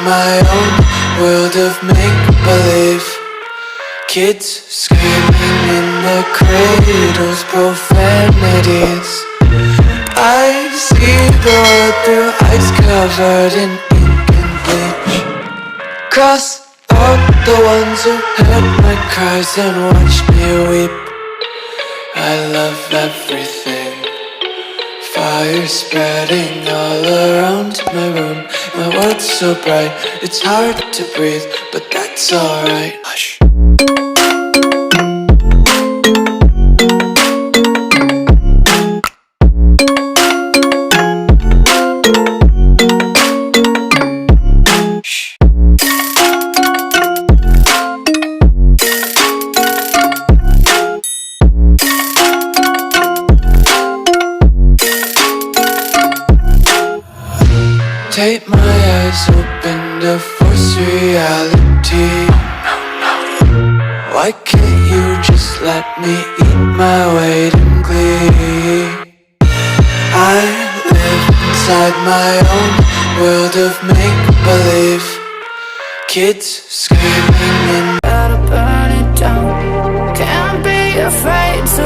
my own world of make-believe. Kids screaming in their cradles, profanities. I see the world through eyes covered in ink and bleach. Cross out the ones who heard my cries and watched me weep. I love everything. Fire spreading all around my room. My world's so bright, it's hard to breathe, but that's alright. Hush. Tape my eyes open to force reality. Why can't you just let me eat my weight in glee? I live inside my own world of make-believe. Kids screaming in. Gotta burn it down. Can't be afraid to